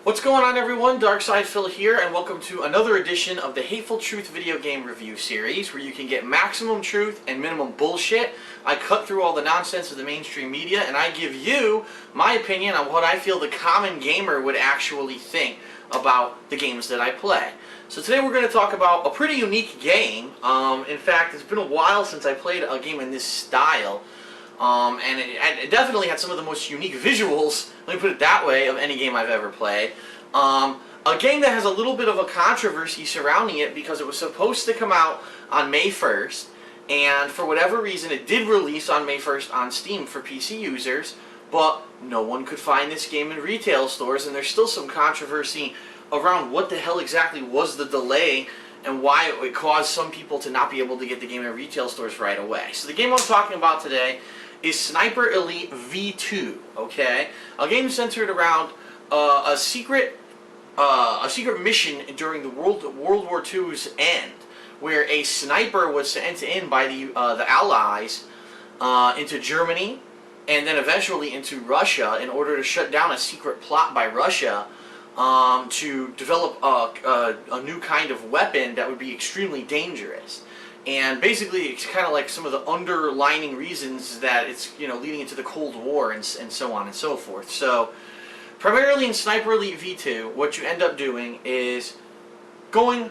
What's going on, everyone? Darkside Phil here, and welcome to another edition of the Hateful Truth video game review series, where you can get maximum truth and minimum bullshit. I cut through all the nonsense of the mainstream media, and I give you my opinion on what I feel the common gamer would actually think about the games that I play. So today we're going to talk about a pretty unique game. In fact, it's been a while since I played a game in this style. And it definitely had some of the most unique visuals, let me put it that way, of any game I've ever played. A game that has a little bit of a controversy surrounding it because it was supposed to come out on May 1st, and for whatever reason it did release on May 1st on Steam for PC users, but no one could find this game in retail stores, and there's still some controversy around what the hell exactly was the delay and why it caused some people to not be able to get the game in retail stores right away. So the game I'm talking about today is Sniper Elite V2, okay? A game centered around a secret mission during the World War II's end, where a sniper was sent in by the Allies into Germany and then eventually into Russia in order to shut down a secret plot by Russia to develop a new kind of weapon that would be extremely dangerous. And basically, it's kind of like some of the underlining reasons that it's, leading into the Cold War and so on and so forth. So, primarily in Sniper Elite V2, what you end up doing is going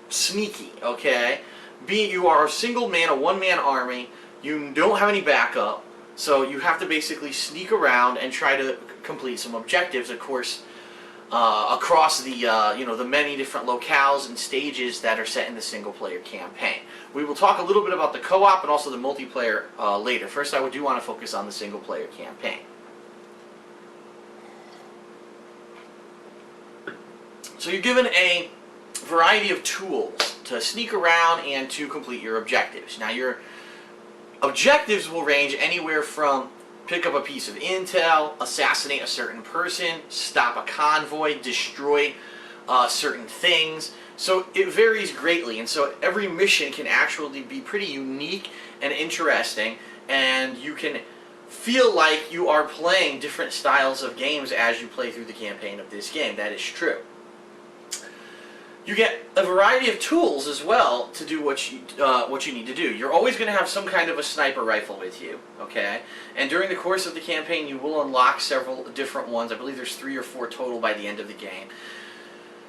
sneaky, okay? You are a single man, a one-man army, you don't have any backup, so you have to basically sneak around and try to complete some objectives, of course, across the the many different locales and stages that are set in the single-player campaign. We will talk a little bit about the co-op and also the multiplayer later. First, I do want to focus on the single-player campaign. So you're given a variety of tools to sneak around and to complete your objectives. Now, your objectives will range anywhere from pick up a piece of intel, assassinate a certain person, stop a convoy, destroy certain things. So it varies greatly, and so every mission can actually be pretty unique and interesting, and you can feel like you are playing different styles of games as you play through the campaign of this game. That is true. You get a variety of tools as well to do what you need to do. You're always going to have some kind of a sniper rifle with you, okay? And during the course of the campaign, you will unlock several different ones. I believe there's 3 or 4 total by the end of the game.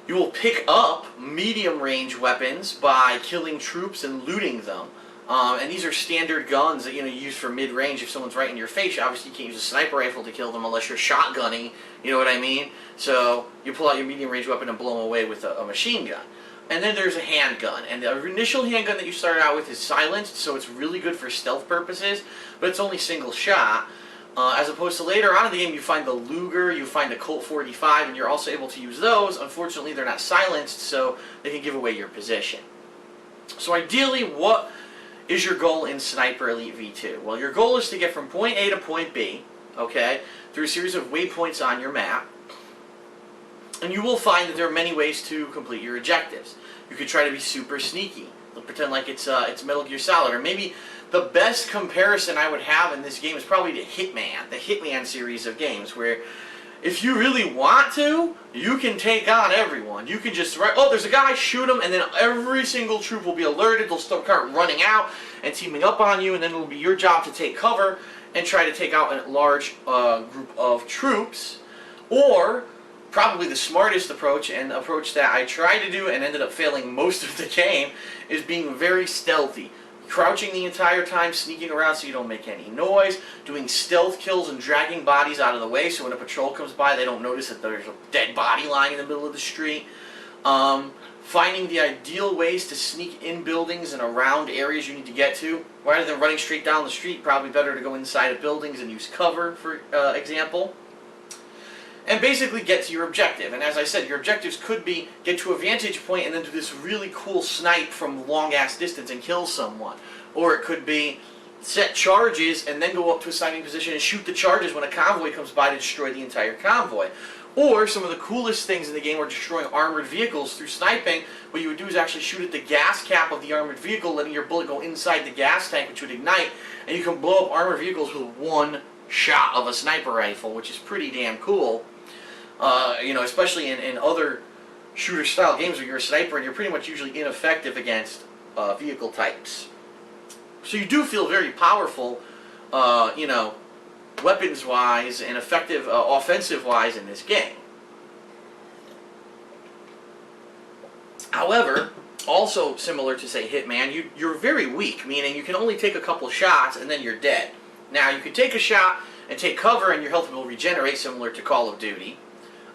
You will pick up medium-range weapons by killing troops and looting them. And these are standard guns that you use for mid-range. If someone's right in your face, obviously you can't use a sniper rifle to kill them unless you're shotgunning, you know what I mean? So you pull out your medium-range weapon and blow them away with a machine gun. And then there's a handgun. And the initial handgun that you start out with is silenced, so it's really good for stealth purposes, but it's only single shot. As opposed to later on in the game, you find the Luger, you find the Colt 45, and you're also able to use those. Unfortunately, they're not silenced, so they can give away your position. So ideally, what is your goal in Sniper Elite V2? Well, your goal is to get from point A to point B, okay, through a series of waypoints on your map. And you will find that there are many ways to complete your objectives. You could try to be super sneaky. Pretend like it's Metal Gear Solid. Or maybe the best comparison I would have in this game is probably the Hitman series of games, where if you really want to, you can take on everyone. You can just, oh, there's a guy, shoot him, and then every single troop will be alerted. They'll start running out and teaming up on you, and then it'll be your job to take cover and try to take out a large group of troops. Or, probably the smartest approach, and the approach that I tried to do and ended up failing most of the game, is being very stealthy. Crouching the entire time, sneaking around so you don't make any noise, doing stealth kills and dragging bodies out of the way so when a patrol comes by they don't notice that there's a dead body lying in the middle of the street. Finding the ideal ways to sneak in buildings and around areas you need to get to. Rather than running straight down the street, probably better to go inside of buildings and use cover, for example. And basically get to your objective. And as I said, your objectives could be get to a vantage point and then do this really cool snipe from long-ass distance and kill someone. Or it could be set charges and then go up to a sniping position and shoot the charges when a convoy comes by to destroy the entire convoy. Or some of the coolest things in the game are destroying armored vehicles through sniping. What you would do is actually shoot at the gas cap of the armored vehicle, letting your bullet go inside the gas tank, which would ignite, and you can blow up armored vehicles with one shot of a sniper rifle, which is pretty damn cool. Especially in other shooter-style games where you're a sniper and you're pretty much usually ineffective against vehicle types. So you do feel very powerful, weapons-wise and effective offensive-wise in this game. However, also similar to, say, Hitman, you're very weak, meaning you can only take a couple shots and then you're dead. Now, you can take a shot and take cover and your health will regenerate, similar to Call of Duty.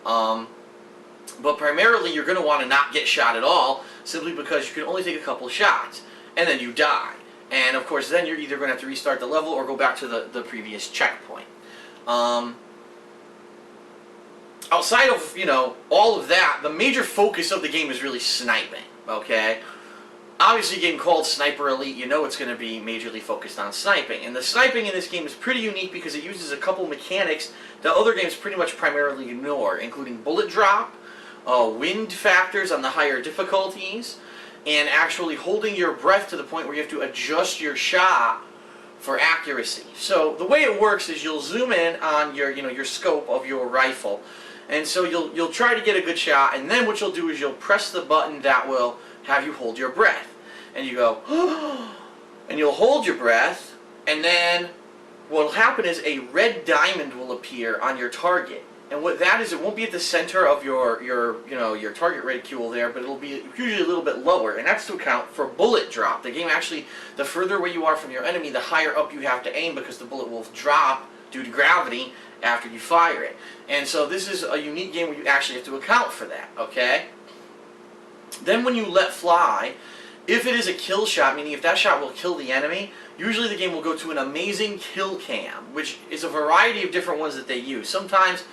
But primarily, you're going to want to not get shot at all, simply because you can only take a couple shots, and then you die. And, of course, then you're either going to have to restart the level or go back to the previous checkpoint. Outside of, all of that, the major focus of the game is really sniping, okay? Obviously, a game called Sniper Elite, it's going to be majorly focused on sniping. And the sniping in this game is pretty unique because it uses a couple mechanics that other games pretty much primarily ignore, including bullet drop, wind factors on the higher difficulties, and actually holding your breath to the point where you have to adjust your shot for accuracy. So the way it works is you'll zoom in on your scope of your rifle, and so you'll try to get a good shot, and then what you'll do is you'll press the button that will have you hold your breath, and you go and you'll hold your breath, and then what will happen is a red diamond will appear on your target. And what that is, it won't be at the center of your target reticule there, but it'll be usually a little bit lower, and that's to account for bullet drop. The game actually, the further away you are from your enemy, the higher up you have to aim because the bullet will drop due to gravity after you fire it. And so this is a unique game where you actually have to account for that, okay? Then when you let fly, if it is a kill shot, meaning if that shot will kill the enemy, usually the game will go to an amazing kill cam, which is a variety of different ones that they use. Sometimes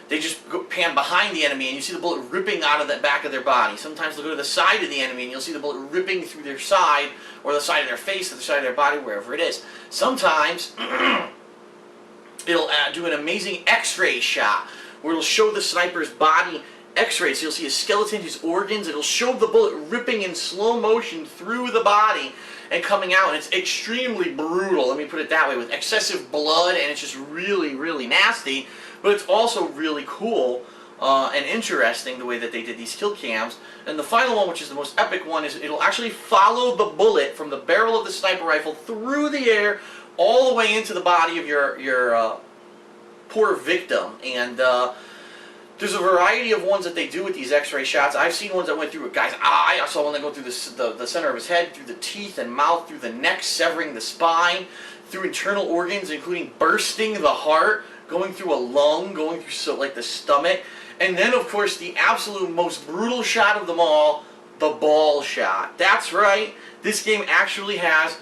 they just pan behind the enemy and you see the bullet ripping out of the back of their body. Sometimes they'll go to the side of the enemy and you'll see the bullet ripping through their side, or the side of their face, or the side of their body, wherever it is. Sometimes it'll do an amazing X-ray shot where it'll show the sniper's body X-rays. So you'll see his skeleton, his organs. It'll show the bullet ripping in slow motion through the body and coming out, and it's extremely brutal, let me put it that way, with excessive blood, and it's just really, really nasty. But it's also really cool and interesting the way that they did these kill cams. And the final one, which is the most epic one, is it'll actually follow the bullet from the barrel of the sniper rifle through the air all the way into the body of your poor victim. And there's a variety of ones that they do with these X-ray shots. I've seen ones that went through a guy's eye. I saw one that go through the center of his head, through the teeth and mouth, through the neck, severing the spine, through internal organs, including bursting the heart, going through a lung, going through like the stomach, and then of course the absolute most brutal shot of them all, the ball shot. That's right, this game actually has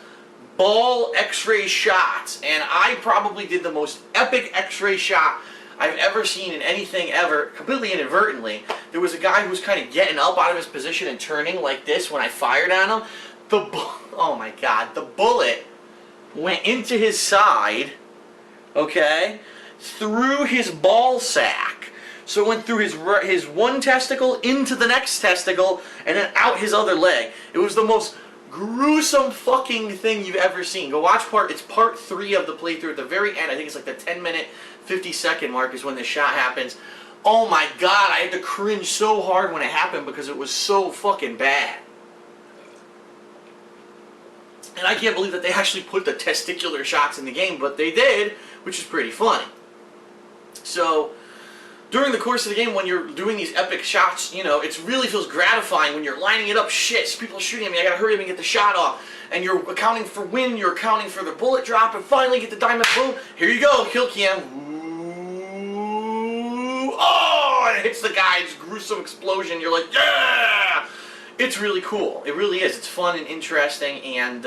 ball X-ray shots, and I probably did the most epic X-ray shot I've ever seen in anything ever, completely inadvertently. There was a guy who was kind of getting up out of his position and turning like this when I fired at him. Oh my god, the bullet went into his side, okay, through his ball sack. So it went through his one testicle into the next testicle and then out his other leg. It was the most gruesome fucking thing you've ever seen. Go watch it's part 3 of the playthrough at the very end. I think it's like the 10-minute, 50-second mark is when this shot happens. Oh my god, I had to cringe so hard when it happened because it was so fucking bad. And I can't believe that they actually put the testicular shots in the game, but they did, which is pretty funny. So, during the course of the game, when you're doing these epic shots, it really feels gratifying when you're lining it up. Shit, people are shooting at me, I gotta hurry up and get the shot off. And you're accounting for wind, you're accounting for the bullet drop, and finally get the diamond, boom, here you go, kill cam. Ooh, oh, and it hits the guy, it's a gruesome explosion, you're like, yeah! It's really cool, it really is. It's fun and interesting, and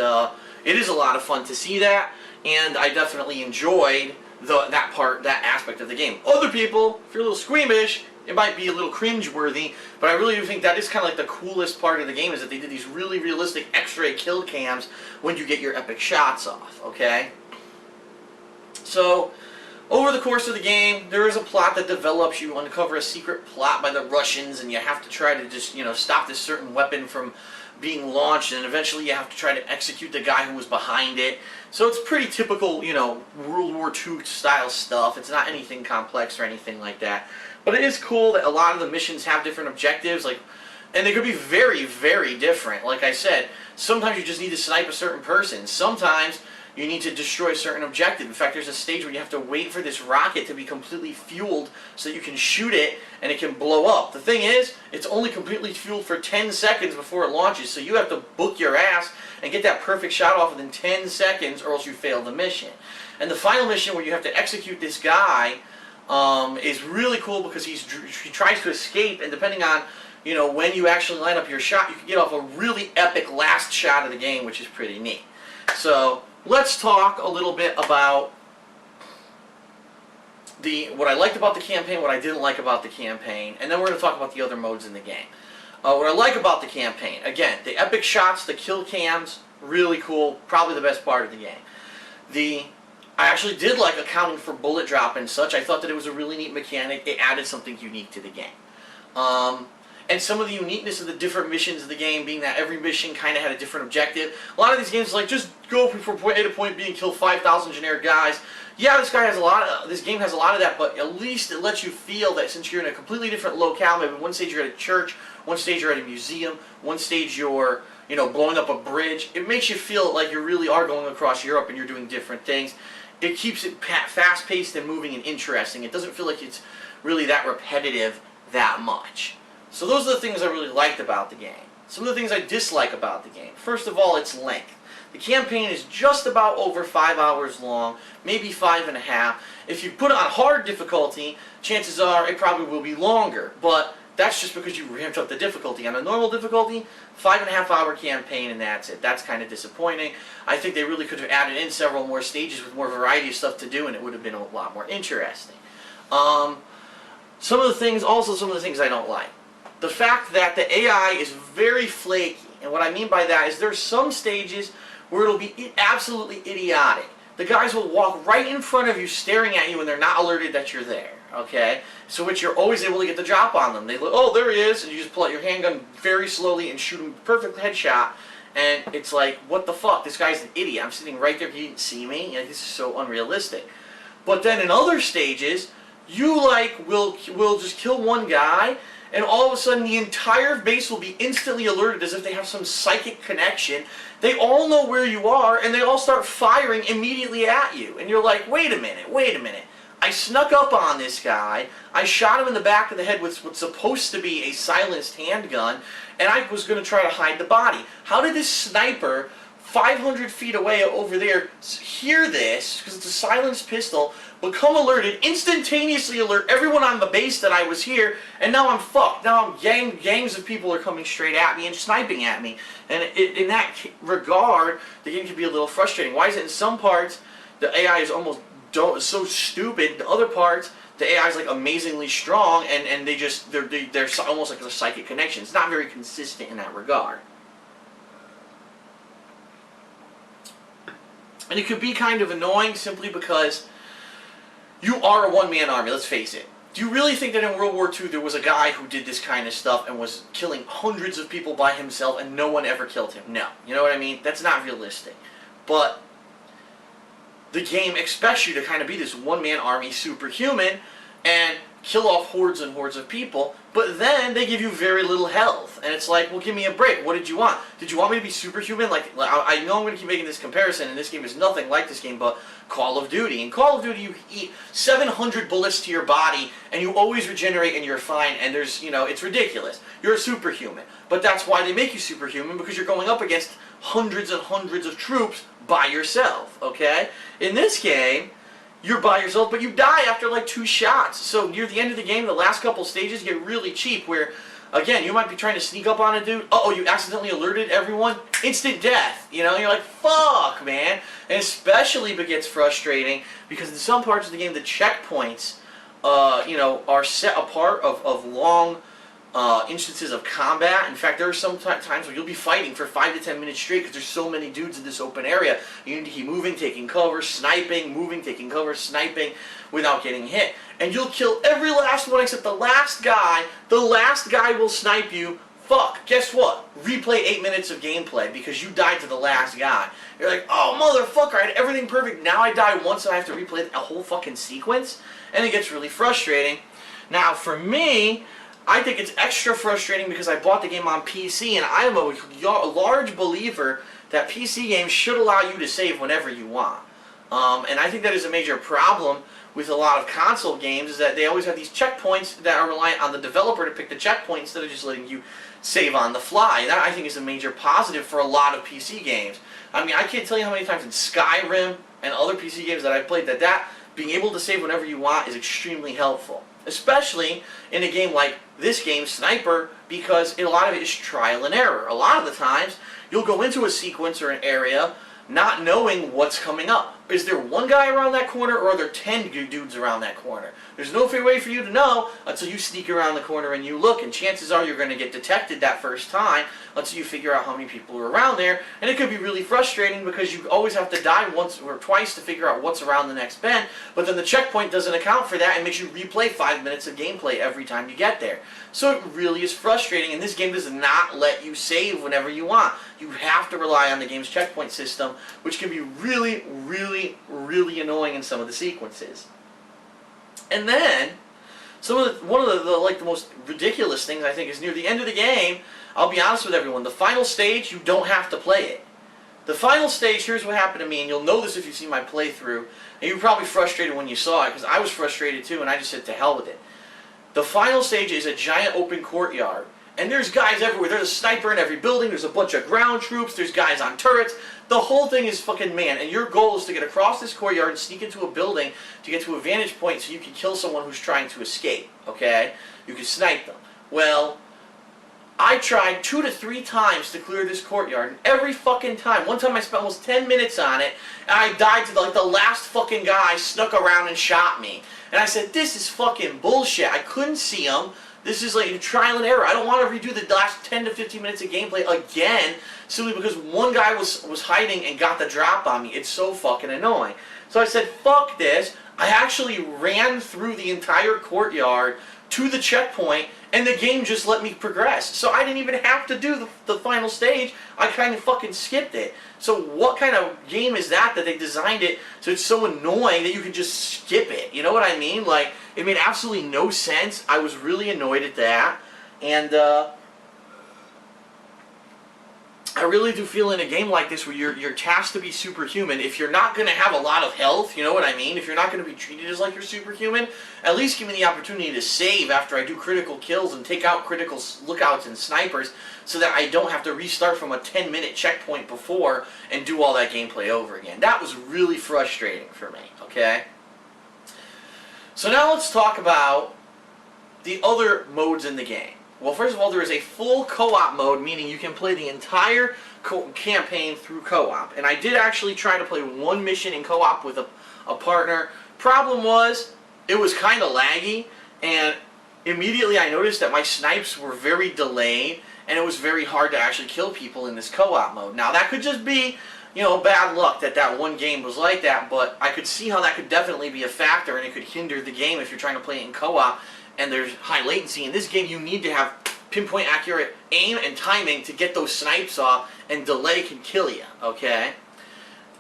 it is a lot of fun to see that, and I definitely enjoyed that aspect of the game. Other people, if you're a little squeamish, it might be a little cringe-worthy, but I really do think that is kind of like the coolest part of the game, is that they did these really realistic X-ray kill cams when you get your epic shots off, okay? So, over the course of the game, there is a plot that develops. You uncover a secret plot by the Russians, and you have to try to just, stop this certain weapon from being launched, and eventually you have to try to execute the guy who was behind it. So it's pretty typical, you know, World War II style stuff. It's not anything complex or anything like that. But it is cool that a lot of the missions have different objectives, like, and they could be very, very different. Like I said, sometimes you just need to snipe a certain person. Sometimes you need to destroy a certain objective. In fact, there's a stage where you have to wait for this rocket to be completely fueled so that you can shoot it and it can blow up. The thing is, it's only completely fueled for 10 seconds before it launches, so you have to book your ass and get that perfect shot off within 10 seconds or else you fail the mission. And the final mission where you have to execute this guy is really cool because he tries to escape, and depending on, you know, when you actually line up your shot, you can get off a really epic last shot of the game, which is pretty neat. So let's talk a little bit about what I liked about the campaign, what I didn't like about the campaign, and then we're going to talk about the other modes in the game. What I like about the campaign, again, the epic shots, the kill cams, really cool, probably the best part of the game. I actually did like accounting for bullet drop and such. I thought that it was a really neat mechanic. It added something unique to the game. And some of the uniqueness of the different missions of the game being that every mission kind of had a different objective. A lot of these games, like, just go from point A to point B and kill 5,000 generic guys. Yeah, this game has a lot of that, but at least it lets you feel that since you're in a completely different locale, maybe one stage you're at a church, one stage you're at a museum, one stage you're, you know, blowing up a bridge. It makes you feel like you really are going across Europe and you're doing different things. It keeps it fast-paced and moving and interesting. It doesn't feel like it's really that repetitive that much. So those are the things I really liked about the game. Some of the things I dislike about the game. First of all, its length. The campaign is just about over 5 hours long, maybe 5.5. If you put it on hard difficulty, chances are it probably will be longer, but that's just because you ramped up the difficulty. On a normal difficulty, 5.5 hour campaign and that's it. That's kind of disappointing. I think they really could have added in several more stages with more variety of stuff to do, and it would have been a lot more interesting. Some of the things I don't like. The fact that the AI is very flaky, and what I mean by that is there's some stages where it'll be absolutely idiotic. The guys will walk right in front of you staring at you and they're not alerted that you're there, okay? So which you're always able to get the drop on them. They look, oh, there he is, and you just pull out your handgun very slowly and shoot him perfect headshot, and it's like, what the fuck, this guy's an idiot. I'm sitting right there, he didn't see me, you know, this is so unrealistic. But then in other stages, you will just kill one guy, and all of a sudden the entire base will be instantly alerted as if they have some psychic connection. They all know where you are, and they all start firing immediately at you. And you're like, wait a minute. I snuck up on this guy, I shot him in the back of the head with what's supposed to be a silenced handgun, and I was going to try to hide the body. How did this sniper 500 feet away over there hear this, because it's a silenced pistol, become alerted, instantaneously alert everyone on the base that I was here, and now I'm fucked. Now gangs of people are coming straight at me and sniping at me. And in that regard, the game can be a little frustrating. Why is it in some parts the AI is almost so stupid, in other parts the AI is like amazingly strong, and they're almost like a psychic connection. It's not very consistent in that regard. And it could be kind of annoying simply because you are a one-man army, let's face it. Do you really think that in World War II there was a guy who did this kind of stuff and was killing hundreds of people by himself and no one ever killed him? No. You know what I mean? That's not realistic. But the game expects you to kind of be this one-man army superhuman and kill off hordes and hordes of people, but then they give you very little health. And it's like, well, give me a break. What did you want? Did you want me to be superhuman? Like I know I'm going to keep making this comparison, and this game is nothing like this game, but Call of Duty. In Call of Duty, you eat 700 bullets to your body, and you always regenerate, and you're fine, and there's, you know, it's ridiculous. You're a superhuman. But that's why they make you superhuman, because you're going up against hundreds and hundreds of troops by yourself, okay? In this game, you're by yourself, but you die after like 2 shots. So near the end of the game, the last couple stages get really cheap where, again, you might be trying to sneak up on a dude. Uh-oh, you accidentally alerted everyone. Instant death. You know, you're like, fuck, man. And especially if it gets frustrating because in some parts of the game, the checkpoints, you know, are set apart of long instances of combat. In fact, there are some times where you'll be fighting for 5 to 10 minutes straight because there's so many dudes in this open area. You need to keep moving, taking cover, sniping, moving, taking cover, sniping without getting hit. And you'll kill every last one except the last guy. The last guy will snipe you fuck, guess what? Replay 8 minutes of gameplay because you died to the last guy. You're like, oh, motherfucker, I had everything perfect. Now I die once and I have to replay a whole fucking sequence. And it gets really frustrating. Now, for me, I think it's extra frustrating because I bought the game on PC, and I am a large believer that PC games should allow you to save whenever you want. And I think that is a major problem with a lot of console games, is that they always have these checkpoints that are reliant on the developer to pick the checkpoint instead of just letting you save on the fly. That, I think, is a major positive for a lot of PC games. I mean, I can't tell you how many times in Skyrim and other PC games that I've played that being able to save whenever you want is extremely helpful. Especially in a game like this game, Sniper, because a lot of it is trial and error. A lot of the times, you'll go into a sequence or an area not knowing what's coming up. Is there one guy around that corner, or are there 10 dudes around that corner? There's no fair way for you to know until you sneak around the corner and you look, and chances are you're going to get detected that first time until you figure out how many people are around there. And it could be really frustrating because you always have to die once or twice to figure out what's around the next bend, but then the checkpoint doesn't account for that and makes you replay 5 minutes of gameplay every time you get there. So it really is frustrating, and this game does not let you save whenever you want. You have to rely on the game's checkpoint system, which can be really, really, really annoying in some of the sequences. And then, one of the most ridiculous things I think is near the end of the game. I'll be honest with everyone, the final stage, you don't have to play it. The final stage, here's what happened to me, and you'll know this if you see my playthrough, and you were probably frustrated when you saw it, because I was frustrated too, and I just said to hell with it. The final stage is a giant open courtyard, and there's guys everywhere. There's a sniper in every building, there's a bunch of ground troops, there's guys on turrets. The whole thing is fucking man, and your goal is to get across this courtyard and sneak into a building to get to a vantage point so you can kill someone who's trying to escape, okay? You can snipe them. Well, I tried 2 to 3 times to clear this courtyard, and every fucking time, one time I spent almost 10 minutes on it, and I died to the last fucking guy snuck around and shot me. And I said, this is fucking bullshit. I couldn't see him. This is like a trial and error. I don't want to redo the last 10 to 15 minutes of gameplay again, simply because one guy was hiding and got the drop on me. It's so fucking annoying. So I said, fuck this. I actually ran through the entire courtyard to the checkpoint, and the game just let me progress. So I didn't even have to do the final stage. I kind of fucking skipped it. So what kind of game is that they designed it so it's so annoying that you can just skip it? You know what I mean? Like, it made absolutely no sense. I was really annoyed at that. And I really do feel in a game like this where you're tasked to be superhuman, if you're not going to have a lot of health, you know what I mean? If you're not going to be treated as like you're superhuman, at least give me the opportunity to save after I do critical kills and take out critical lookouts and snipers so that I don't have to restart from a 10-minute checkpoint before and do all that gameplay over again. That was really frustrating for me, okay? So now let's talk about the other modes in the game. Well, first of all, there is a full co-op mode, meaning you can play the entire campaign through co-op. And I did actually try to play one mission in co-op with a partner. Problem was, it was kind of laggy, and immediately I noticed that my snipes were very delayed, and it was very hard to actually kill people in this co-op mode. Now, that could just be, you know, bad luck that one game was like that, but I could see how that could definitely be a factor, and it could hinder the game if you're trying to play it in co-op. And there's high latency. In this game, you need to have pinpoint accurate aim and timing to get those snipes off, and delay can kill you, okay?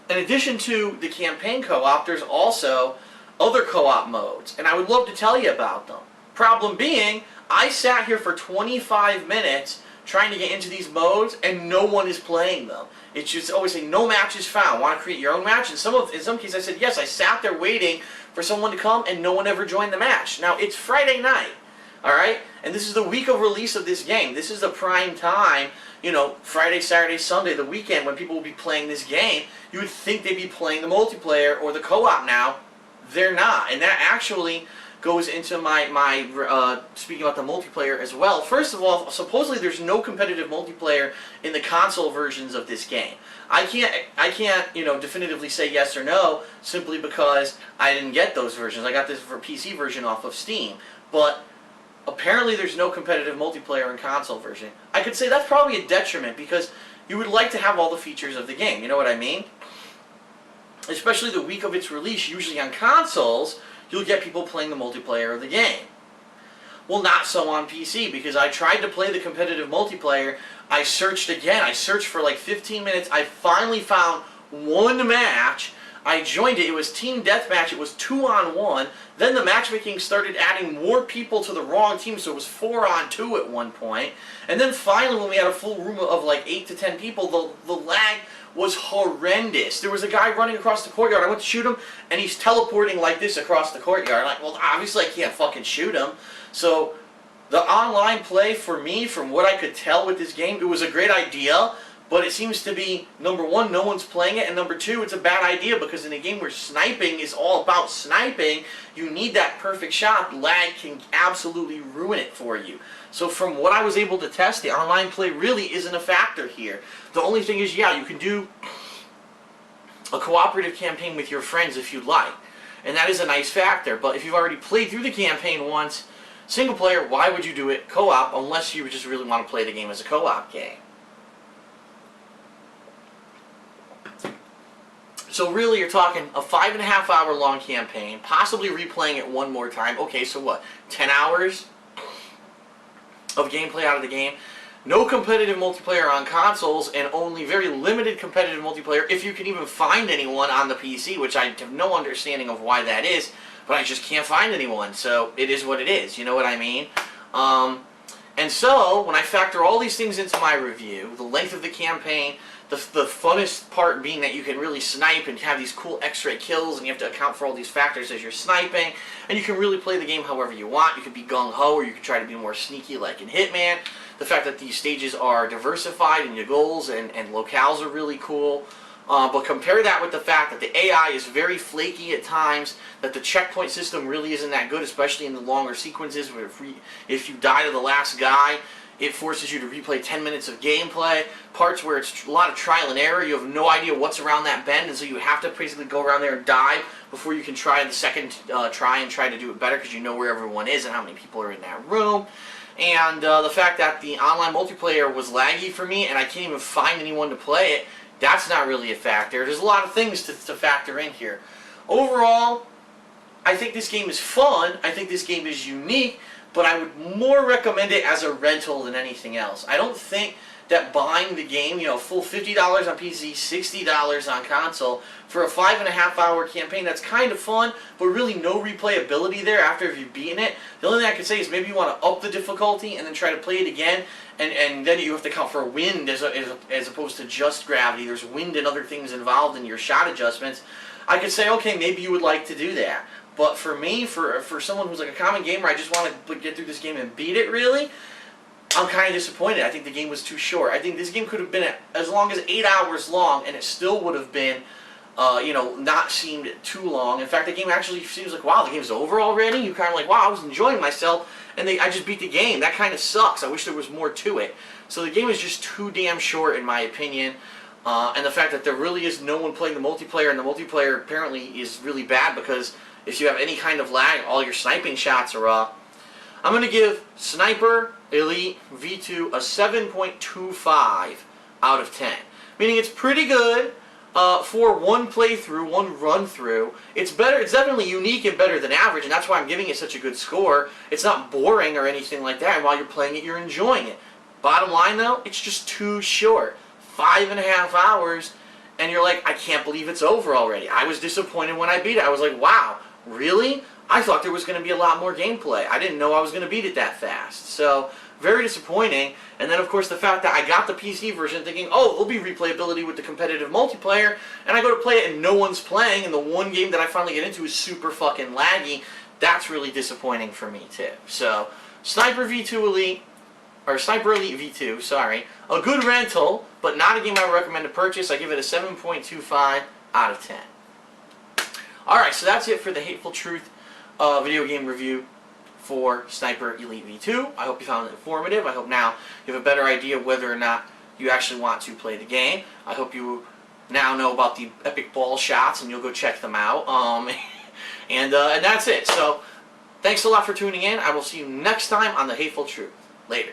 In addition to the campaign co-op, there's also other co-op modes, and I would love to tell you about them. Problem being, I sat here for 25 minutes trying to get into these modes, and no one is playing them. It's just always saying, no match is found. Want to create your own match? In some cases, I said yes. I sat there waiting for someone to come, and no one ever joined the match. Now, it's Friday night, all right? And this is the week of release of this game. This is the prime time, you know, Friday, Saturday, Sunday, the weekend, when people will be playing this game. You would think they'd be playing the multiplayer or the co-op now. They're not. And that actually goes into my speaking about the multiplayer as well. First of all, supposedly there's no competitive multiplayer in the console versions of this game. I can't, you know, definitively say yes or no simply because I didn't get those versions. I got this for PC version off of Steam, but apparently there's no competitive multiplayer in console version. I could say that's probably a detriment because you would like to have all the features of the game. You know what I mean? Especially the week of its release, usually on consoles, you'll get people playing the multiplayer of the game. Well, not so on PC, because I tried to play the competitive multiplayer. I searched again. I searched for like 15 minutes. I finally found one match. I joined it. It was Team Deathmatch. It was 2-on-1. Then the matchmaking started adding more people to the wrong team, so it was 4-on-2 at one point. And then finally, when we had a full room of like 8 to 10 people, the lag was horrendous. There was a guy running across the courtyard. I went to shoot him, and he's teleporting like this across the courtyard. I'm like, well, obviously I can't fucking shoot him. So the online play, for me, from what I could tell with this game, it was a great idea, but it seems to be, number one, no one's playing it, and number two, it's a bad idea, because in a game where sniping is all about sniping, you need that perfect shot. Lag can absolutely ruin it for you. So from what I was able to test, the online play really isn't a factor here. The only thing is, yeah, you can do a cooperative campaign with your friends if you'd like, and that is a nice factor, but if you've already played through the campaign once, single player, why would you do it co-op unless you just really want to play the game as a co-op game? So really, you're talking a 5.5-hour long campaign, possibly replaying it one more time. Okay, so what, 10 hours of gameplay out of the game? No competitive multiplayer on consoles, and only very limited competitive multiplayer, if you can even find anyone on the PC, which I have no understanding of why that is, but I just can't find anyone, so it is what it is, you know what I mean? And so, when I factor all these things into my review, the length of the campaign, the funnest part being that you can really snipe and have these cool X-ray kills, and you have to account for all these factors as you're sniping, and you can really play the game however you want. You could be gung-ho, or you could try to be more sneaky like in Hitman. The fact that these stages are diversified and your goals and locales are really cool. But compare that with the fact that the AI is very flaky at times, that the checkpoint system really isn't that good, especially in the longer sequences, where if you die to the last guy, it forces you to replay 10 minutes of gameplay. Parts where it's a lot of trial and error, you have no idea what's around that bend, and so you have to basically go around there and dive before you can try the second try and try to do it better, because you know where everyone is and how many people are in that room. And the fact that the online multiplayer was laggy for me, and I can't even find anyone to play it, that's not really a factor. There's a lot of things to factor in here. Overall, I think this game is fun. I think this game is unique, but I would more recommend it as a rental than anything else. I don't think that buying the game, you know, full $50 on PC, $60 on console, for a 5.5-hour campaign that's kind of fun, but really no replayability there after you've beaten it. The only thing I could say is maybe you want to up the difficulty and then try to play it again, and then you have to count for wind as opposed to just gravity. There's wind and other things involved in your shot adjustments. I could say, okay, maybe you would like to do that. But for me, for someone who's like a common gamer, I just want to get through this game and beat it, really, I'm kind of disappointed. I think the game was too short. I think this game could have been as long as 8 hours long, and it still would have been, you know, not seemed too long. In fact, the game actually seems like, wow, the game's over already? You kind of like, wow, I was enjoying myself, and I just beat the game. That kind of sucks. I wish there was more to it. So the game is just too damn short, in my opinion. And the fact that there really is no one playing the multiplayer, and the multiplayer apparently is really bad, because if you have any kind of lag, all your sniping shots are up. I'm going to give Sniper Elite V2 a 7.25 out of 10. Meaning it's pretty good for one playthrough, one run-through. It's better. It's definitely unique and better than average, and that's why I'm giving it such a good score. It's not boring or anything like that, and while you're playing it, you're enjoying it. Bottom line, though, it's just too short. 5.5 hours, and you're like, I can't believe it's over already. I was disappointed when I beat it. I was like, wow, really? I thought there was going to be a lot more gameplay. I didn't know I was going to beat it that fast. So, very disappointing. And then, of course, the fact that I got the PC version thinking, oh, there'll be replayability with the competitive multiplayer, and I go to play it and no one's playing, and the one game that I finally get into is super fucking laggy. That's really disappointing for me, too. So, Sniper V2 Elite, or Sniper Elite V2, sorry, a good rental, but not a game I would recommend to purchase. I give it a 7.25 out of 10. Alright, so that's it for the Hateful Truth video game review for Sniper Elite V2. I hope you found it informative. I hope now you have a better idea whether or not you actually want to play the game. I hope you now know about the epic ball shots and you'll go check them out. And that's it. So, thanks a lot for tuning in. I will see you next time on the Hateful Truth. Later.